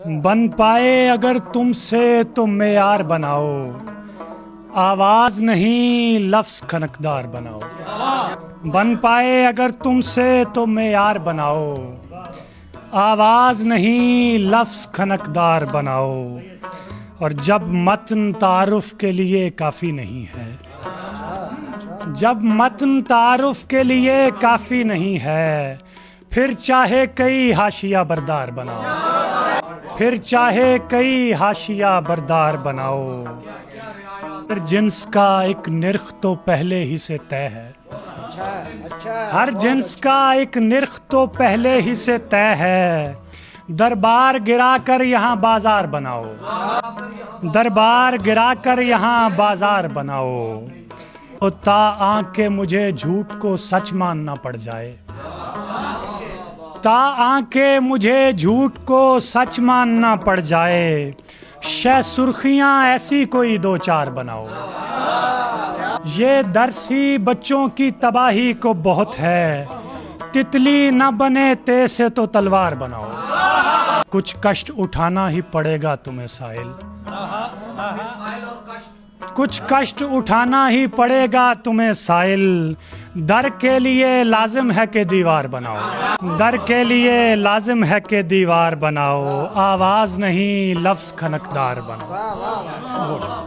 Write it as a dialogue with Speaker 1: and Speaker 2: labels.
Speaker 1: बन पाए अगर तुमसे तो मेयार बनाओ, आवाज नहीं लफ्ज खनकदार बनाओ। बन पाए अगर तुमसे तो मेयार बनाओ, आवाज नहीं लफ्ज खनकदार बनाओ। और जब मतन तारुफ के लिए काफ़ी नहीं है, जब मतन तारुफ के लिए काफ़ी नहीं है, फिर चाहे कई हाशिया बरदार बनाओ, फिर चाहे कई हाशिया बरदार बनाओ। हर जिन्स का एक निर्ख तो पहले ही से तय है, हर जिन्स का एक निर्ख तो पहले ही से तय है। दरबार गिरा कर यहाँ बाजार बनाओ, दरबार गिरा कर यहाँ बाजार बनाओ। तो ता आंखें मुझे झूठ को सच मानना पड़ जाए, ता आंखें मुझे झूठ को सच मानना पड़ जाए। शह सुर्खियां ऐसी कोई दो चार बनाओ, ये दर्स ही बच्चों की तबाही को बहुत है। तितली न बने ते से तो तलवार बनाओ, कुछ कष्ट उठाना ही पड़ेगा तुम्हें साहिल, कुछ कष्ट उठाना ही पड़ेगा तुम्हें साहिल। दर के लिए लाजिम है कि दीवार बनाओ, दर के लिए लाजिम है कि दीवार बनाओ। आवाज नहीं लफ्ज खनकदार बनाओ।